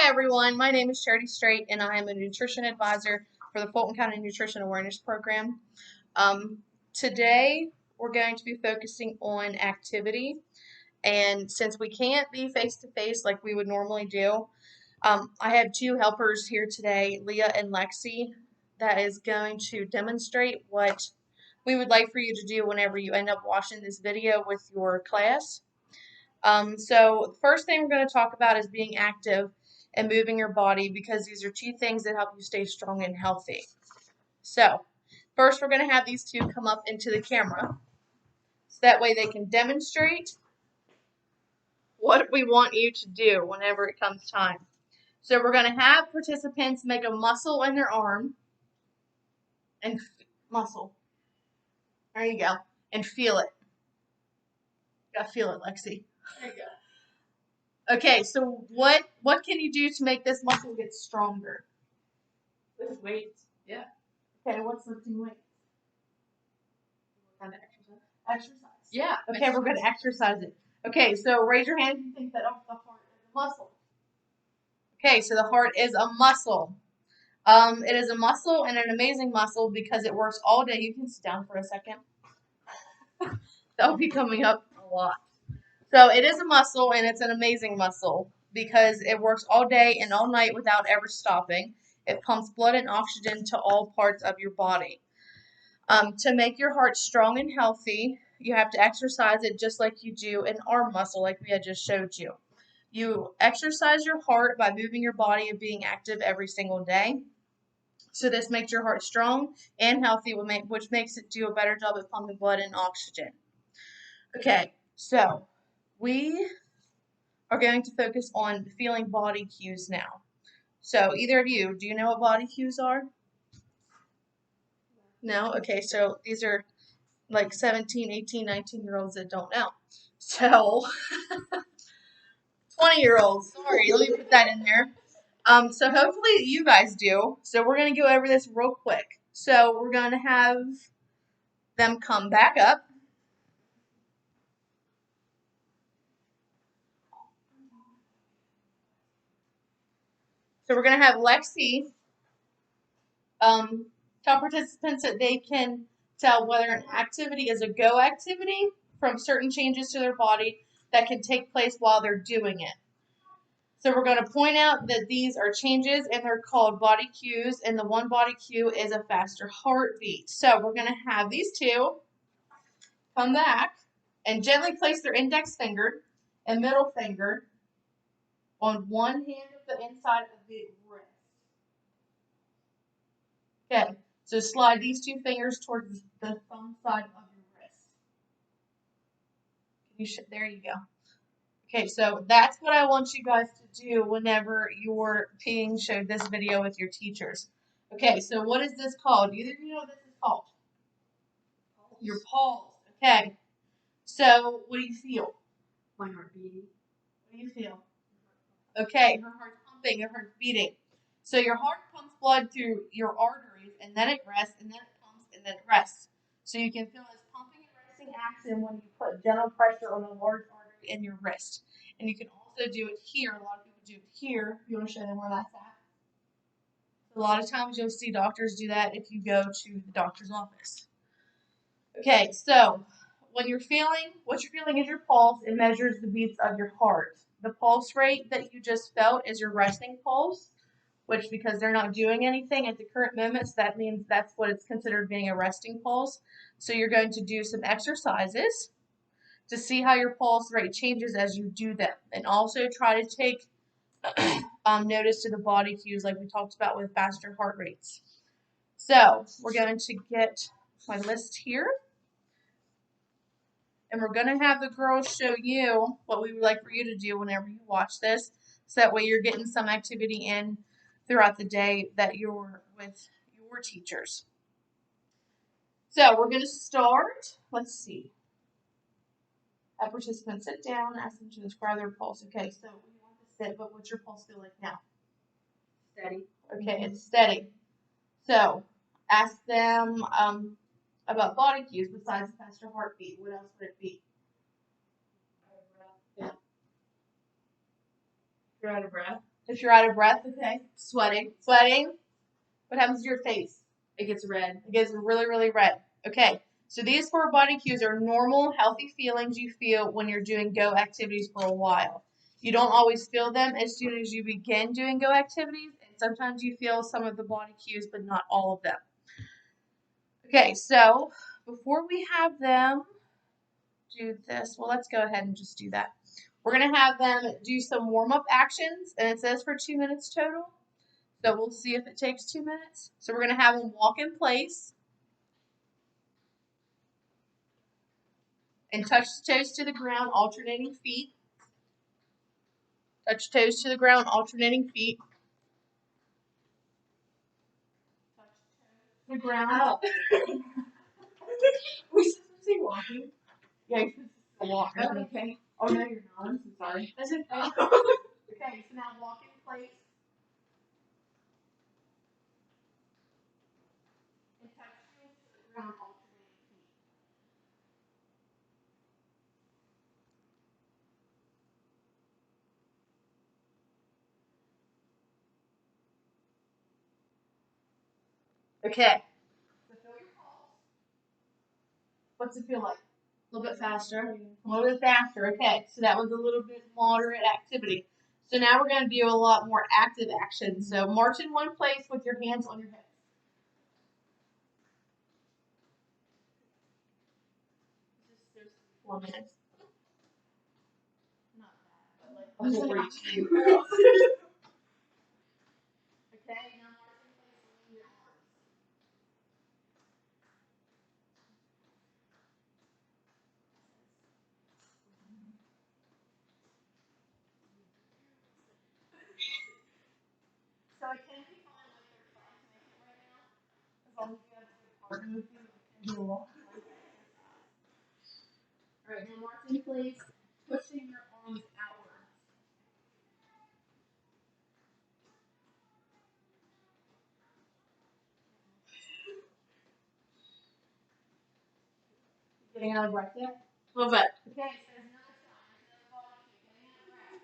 Hi everyone, my name is Charity Straight and I am a nutrition advisor for the Fulton County Nutrition Awareness Program. Today we're going to be focusing on activity, and since we can't be face to face like we would normally do, I have two helpers here today, Leah and Lexi, that is going to demonstrate what we would like for you to do whenever you end up watching this video with your class. So the first thing we're going to talk about is being active and moving your body, because these are two things that help you stay strong and healthy. So first we're going to have these two come up into the camera so that way they can demonstrate what we want you to do whenever it comes time. So we're going to have participants make a muscle in their arm and muscle. There you go. And feel it. You gotta feel it, Lexi. There you go. Okay, so what can you do to make this muscle get stronger? Lift weights. Yeah. Okay, what's lifting weights? Kind of exercise. Yeah. Okay, we're going to exercise it. Okay, so raise your hand if you think that the heart is a muscle. Okay, so the heart is a muscle. It is a muscle, and an amazing muscle, because it works all day. You can sit down for a second. That'll be coming up a lot. So it is a muscle, and it's an amazing muscle because it works all day and all night without ever stopping. It pumps blood and oxygen to all parts of your body. To make your heart strong and healthy, you have to exercise it just like you do an arm muscle, like we had just showed you. You exercise your heart by moving your body and being active every single day. So this makes your heart strong and healthy, which makes it do a better job at pumping blood and oxygen. Okay, so we are going to focus on feeling body cues now. So either of you, do you know what body cues are? No? Okay, so these are like 17, 18, 19-year-olds that don't know. So 20-year-olds, sorry, let me put that in there. So hopefully you guys do. So we're going to go over this real quick. So we're going to have them come back up. So we're going to have Lexi tell participants that they can tell whether an activity is a go activity from certain changes to their body that can take place while they're doing it. So we're going to point out that these are changes, and they're called body cues, and the one body cue is a faster heartbeat. So we're going to have these two come back and gently place their index finger and middle finger on one hand of the inside of the wrist. Okay, so slide these two fingers towards the thumb side of your wrist. There you go. Okay, so that's what I want you guys to do whenever you're being showed this video with your teachers. Okay, so what is this called? Either of you know what this is called? Your pulse. Okay, so what do you feel? My heart beating. What do you feel? Okay, her heart's pumping, her heart's beating. So your heart pumps blood through your arteries, and then it rests, and then it pumps, and then it rests. So you can feel this pumping and resting action when you put gentle pressure on a large artery in your wrist. And you can also do it here. A lot of people do it here. You want to show them where that's at? A lot of times you'll see doctors do that if you go to the doctor's office. Okay, so what you're feeling is your pulse. It measures the beats of your heart. The pulse rate that you just felt is your resting pulse, which, because they're not doing anything at the current moment, so that means that's what it's considered being a resting pulse. So you're going to do some exercises to see how your pulse rate changes as you do them, and also try to take notice to the body cues like we talked about with faster heart rates. So we're going to get my list here. And we're going to have the girls show you what we would like for you to do whenever you watch this. So that way you're getting some activity in throughout the day that you're with your teachers. So we're going to start. Let's see. Have participants sit down, ask them to describe their pulse. Okay, so we want to sit, but what's your pulse feel like now? Steady. Okay, it's steady. So ask them about body cues besides the faster heartbeat. What else would it be? Yeah. You're out of breath. If you're out of breath, okay. Sweating. Sweating. What happens to your face? It gets red. It gets really, really red. Okay. So these 4 body cues are normal, healthy feelings you feel when you're doing go activities for a while. You don't always feel them as soon as you begin doing go activities, and sometimes you feel some of the body cues, but not all of them. Okay, so before we have them do this, well, let's go ahead and just do that. We're going to have them do some warm-up actions, and it says for 2 minutes total. So we'll see if it takes 2 minutes. So we're going to have them walk in place and touch the toes to the ground, alternating feet. Touch toes to the ground, alternating feet. Touch toes to the ground. Ow. We supposed to be walking. Yeah, you're supposed to walk. Oh, okay. Oh, no, you're not. I'm so sorry. That's okay. Okay, so now walk in place. And touch toes to the ground, alternating feet. Okay. So feel your pulse. What's it feel like? A little bit faster. A little bit faster. Okay, so that was a little bit moderate activity. So now we're going to do a lot more active action. So march in one place with your hands on your hips. Just 4 minutes. Not bad. But like, Okay, now march in place with your arms. So it can be fun if you're trying to make it right now. As long as you have a good partner with you, it can be a lot. All right, now march in place, pushing your arms outward. Getting out of breath yet? a little bit. Okay, so there's another time. Another body cue. Getting out of breath.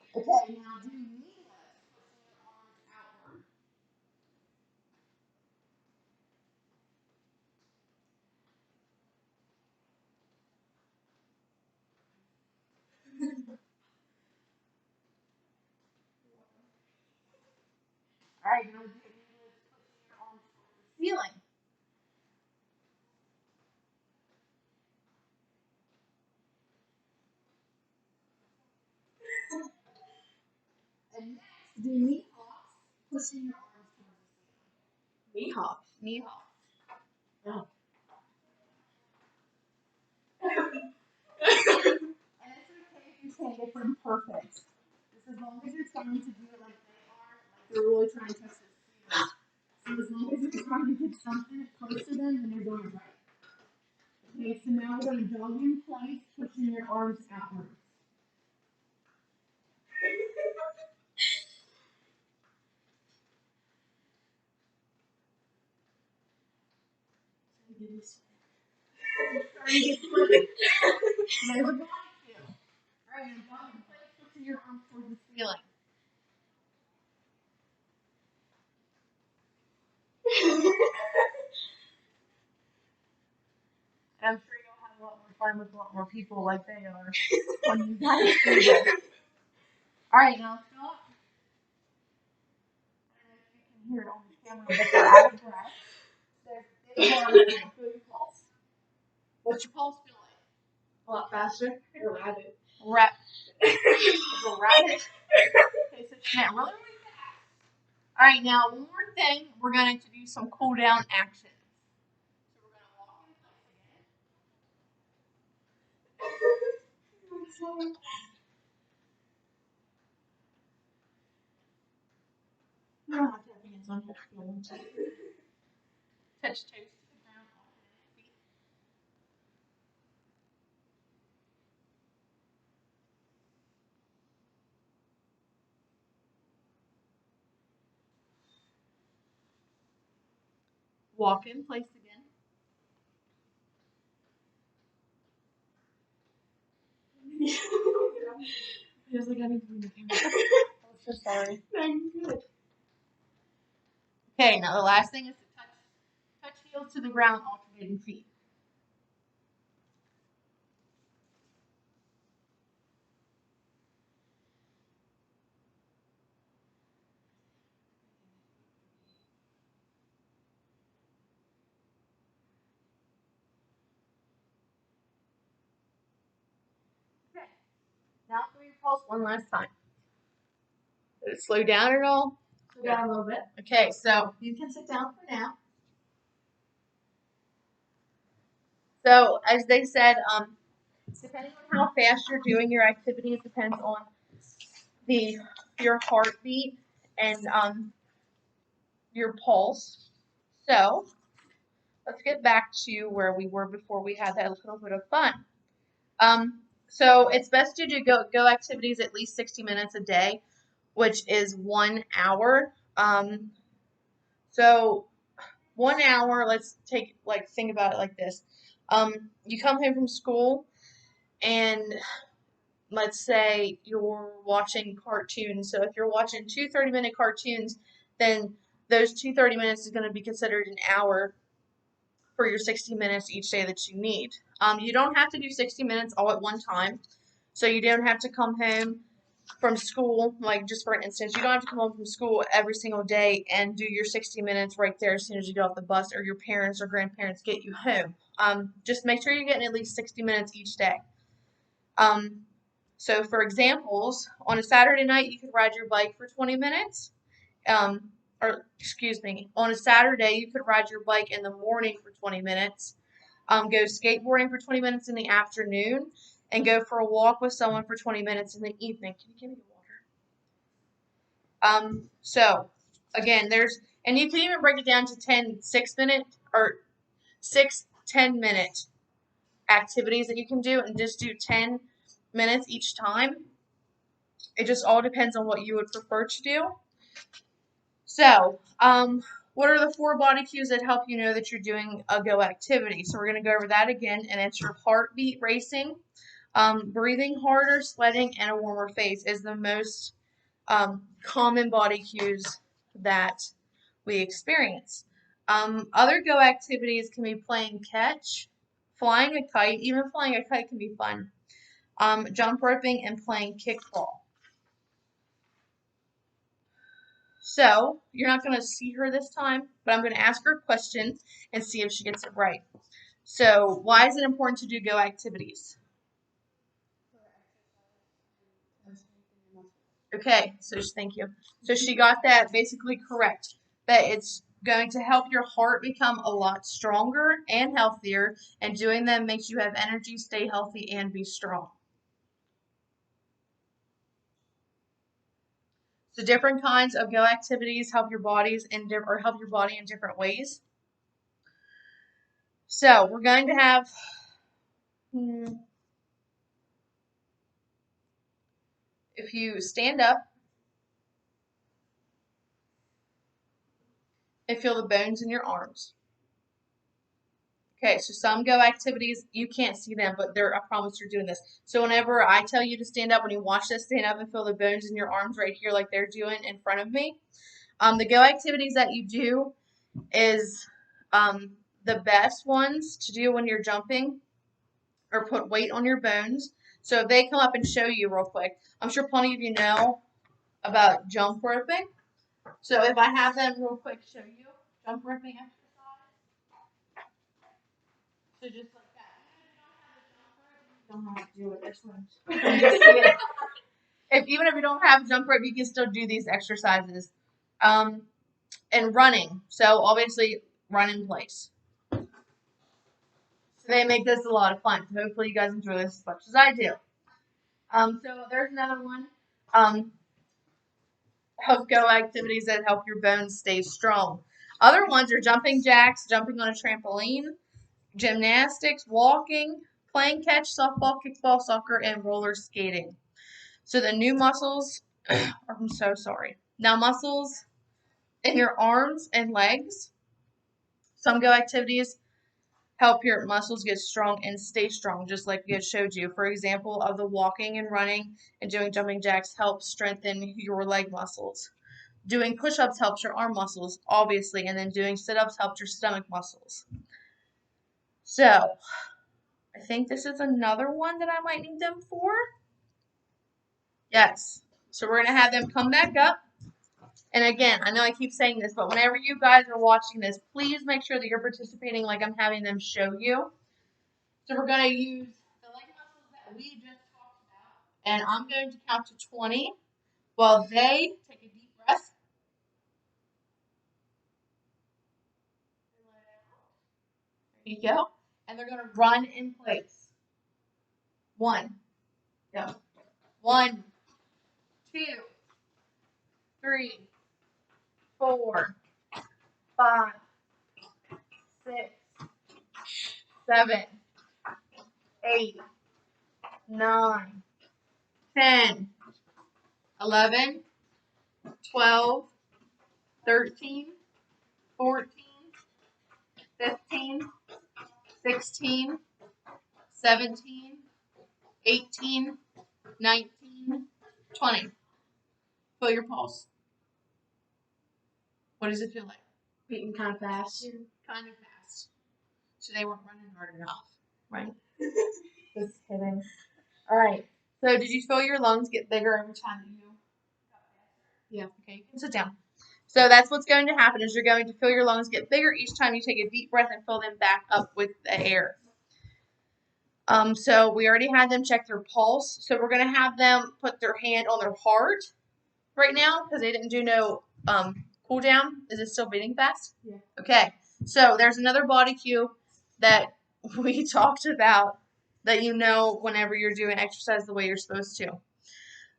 Okay, now do knee lifts, pushing your arms outward. All right, now do knee lifts, pushing your arms towards the ceiling. And next, do knee hops, pushing your arms towards the ceiling. Knee hops. Knee hops. Oh. And it's okay if you can't get them perfect. Just as long as you're trying to do it like they are, like they're really trying to touch the ceiling. So as long as you're trying to get something close to them, then you're doing it right. Okay, so now we're going to jog in place, pushing your arms outward. Trying to get perfect. There's a body cue. Alright, now jog in place, pushing your arms towards the ceiling. And I'm sure you'll have a lot more fun with a lot more people like they are when you guys do this. Alright, now stop. I don't know if you can hear it on the camera, but they're out of breath. There's big bars and feel your pulse. What's your pulse feel like? A lot faster. Like a rabbit. Like a rabbit. Okay, so Jeanette, really, really fast. Alright, now one more thing. We're going to do some cool down actions. So we're going to walk in place again. You don't have to have hands on your feet. Touch toes to the ground, alternate feet. Walk in place again. Feels like I need to be in the camera. sorry. Good. Okay, now the last thing is to touch heels to the ground, alternating feet. Okay, now for your pulse one last time. Did it slow down at all? Slow down a little bit. Okay, so you can sit down for now. So, as they said, depending on how fast you're doing your activities depends on your heartbeat and your pulse. So, let's get back to where we were before we had that little bit of fun. So it's best to do go activities at least 60 minutes a day, which is 1 hour. So 1 hour, let's think about it like this. You come home from school and let's say you're watching cartoons. So if you're watching two 30-minute cartoons, then those 2 minutes is going to be considered an hour for your 60 minutes each day that you need. You don't have to do 60 minutes all at one time. So you don't have to come home from school, like just for an instance, you don't have to come home from school every single day and do your 60 minutes right there as soon as you get off the bus or your parents or grandparents get you home. Just make sure you're getting at least 60 minutes each day. So for examples, on a Saturday night, you could ride your bike for 20 minutes. On a Saturday, you could ride your bike in the morning for 20 minutes. Go skateboarding for 20 minutes in the afternoon, and go for a walk with someone for 20 minutes in the evening. Can you give me water? So, again, and you can even break it down to 6-minute or 10-minute activities that you can do, and just do 10 minutes each time. It just all depends on what you would prefer to do. So, what are the 4 body cues that help you know that you're doing a go activity? So we're going to go over that again, and it's your heartbeat racing, breathing harder, sweating, and a warmer face is the most common body cues that we experience. Other go activities can be playing catch, flying a kite. Even flying a kite can be fun. Jump roping and playing kickball. So, you're not going to see her this time, but I'm going to ask her a question and see if she gets it right. So, why is it important to do go activities? Okay, so thank you. So she got that basically correct. That it's going to help your heart become a lot stronger and healthier, and doing them makes you have energy, stay healthy, and be strong. So different kinds of go activities help your bodies help your body in different ways. So we're going to have if you stand up and feel the bones in your arms. Okay, so some go activities, you can't see them, but I promise you're doing this. So whenever I tell you to stand up, when you watch this, stand up and feel the bones in your arms right here like they're doing in front of me. The go activities that you do is the best ones to do when you're jumping or put weight on your bones. So if they come up and show you real quick, I'm sure plenty of you know about jump roping. So if I have them real quick show you jump roping exercise. So just like that. Don't have to do it this one. Even if you don't have a jump rope, you can still do these exercises. And running. So obviously run in place. So they make this a lot of fun. So hopefully you guys enjoy this as much as I do. So there's another one. Of go activities that help your bones stay strong. Other ones are jumping jacks, jumping on a trampoline, gymnastics, walking, playing catch, softball, kickball, soccer, and roller skating. So the new muscles, I'm so sorry. Now muscles in your arms and legs. Some go activities help your muscles get strong and stay strong, just like we had showed you. For example, of the walking and running and doing jumping jacks helps strengthen your leg muscles. Doing push-ups helps your arm muscles, obviously, and then doing sit-ups helps your stomach muscles. So, I think this is another one that I might need them for. Yes. So we're going to have them come back up. And again, I know I keep saying this, but whenever you guys are watching this, please make sure that you're participating like I'm having them show you. So we're going to use the leg muscles that we just talked about. And I'm going to count to 20 while they take a deep breath. There you go. And they're going to run in place. 1. Go. 1, 2, 3, 4, 5, 6, 7, 8, 9, 10, 11, 12, 13, 14, 15, 16, 17, 18, 19, 20. Feel your pulse. What does it feel like? Beating kind of fast. Kind of fast. So they weren't running hard enough, right? Just kidding. All right. So did you feel your lungs get bigger every time that you got faster? Yeah. Okay, you can sit down. So that's what's going to happen is you're going to feel your lungs get bigger each time you take a deep breath and fill them back up with the air. So we already had them check their pulse. So we're going to have them put their hand on their heart right now because they didn't do no cool down. Is it still beating fast? Yeah. Okay. So there's another body cue that we talked about that you know whenever you're doing exercise the way you're supposed to.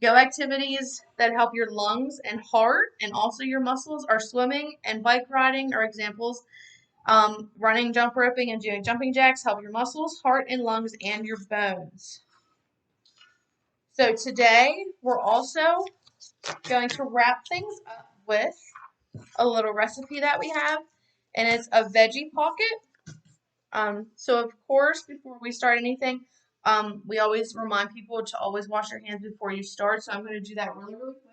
Go activities that help your lungs and heart and also your muscles are swimming and bike riding are examples. Running, jump roping, and doing jumping jacks help your muscles, heart, and lungs, and your bones. So today, we're also going to wrap things up with a little recipe that we have, and it's a veggie pocket. So of course, before we start anything, we always remind people to always wash your hands before you start, so I'm going to do that really, really quick.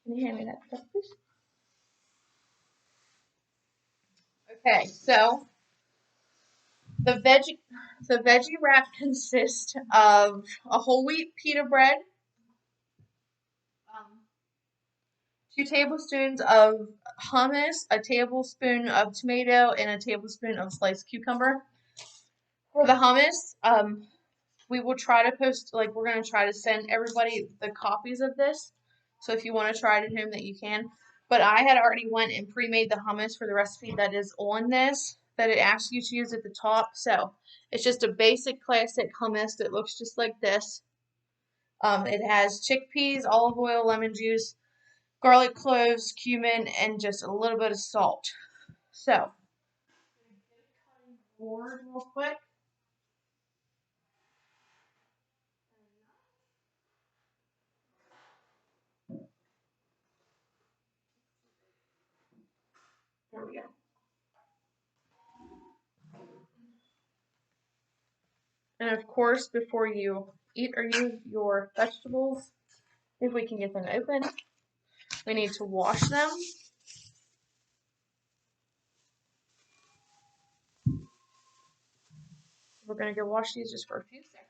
Can you hand me that stuff, please? Okay, so the veggie wrap consists of a whole wheat pita bread, 2 tablespoons of hummus, a tablespoon of tomato, and a tablespoon of sliced cucumber. For the hummus, we will try to post, like, we're going to try to send everybody the copies of this. So if you want to try it at home, that you can. But I had already went and pre-made the hummus for the recipe that is on this, that it asks you to use at the top. So it's just a basic classic hummus that looks just like this. It has chickpeas, olive oil, lemon juice, garlic cloves, cumin, and just a little bit of salt. So, board real quick. There we go. And of course, before you eat or use your vegetables, if we can get them open, we need to wash them. We're going to go wash these just for a few seconds.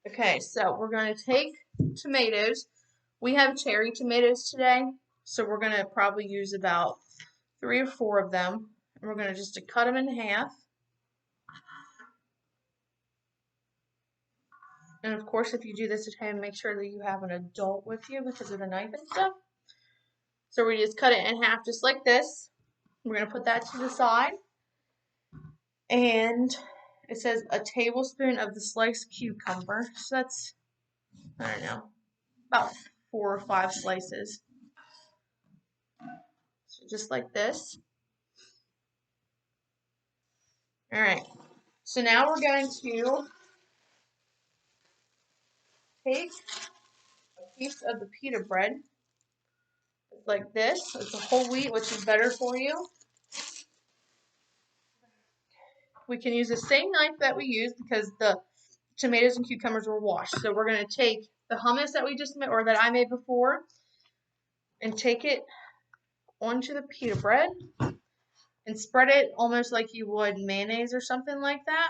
Okay, so we're going to take tomatoes. We have cherry tomatoes today, so we're going to probably use about 3 or 4 of them. And we're going to just cut them in half. And of course, if you do this at home, make sure that you have an adult with you because of the knife and stuff. So we just cut it in half just like this. We're going to put that to the side. And it says a tablespoon of the sliced cucumber. So that's, I don't know, about 4 or 5 slices. So just like this. All right. So now we're going to take a piece of the pita bread. It's like this. It's a whole wheat, which is better for you. We can use the same knife that we used because the tomatoes and cucumbers were washed. So we're going to take the hummus that we just made, or that I made before, and take it onto the pita bread and spread it almost like you would mayonnaise or something like that.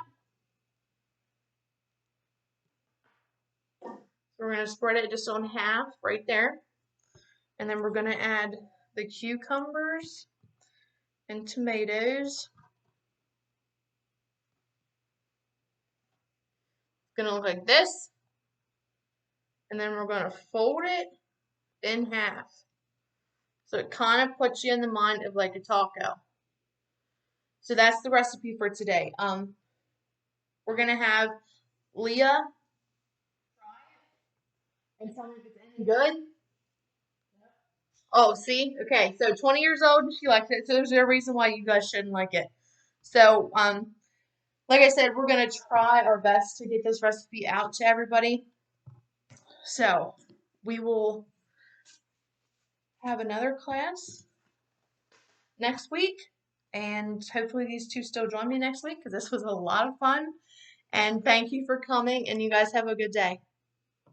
So we're going to spread it just on half right there. And then we're going to add the cucumbers and tomatoes. It's going to look like this. And then we're going to fold it in half. So it kind of puts you in the mind of like a taco. So that's the recipe for today. We're going to have Leah try it and tell me if it's any good. Oh, see? Okay, so 20 years old and she likes it. So there's no reason why you guys shouldn't like it. So, like I said, we're going to try our best to get this recipe out to everybody. So, we will have another class next week. And hopefully these two still join me next week because this was a lot of fun. And thank you for coming, and you guys have a good day.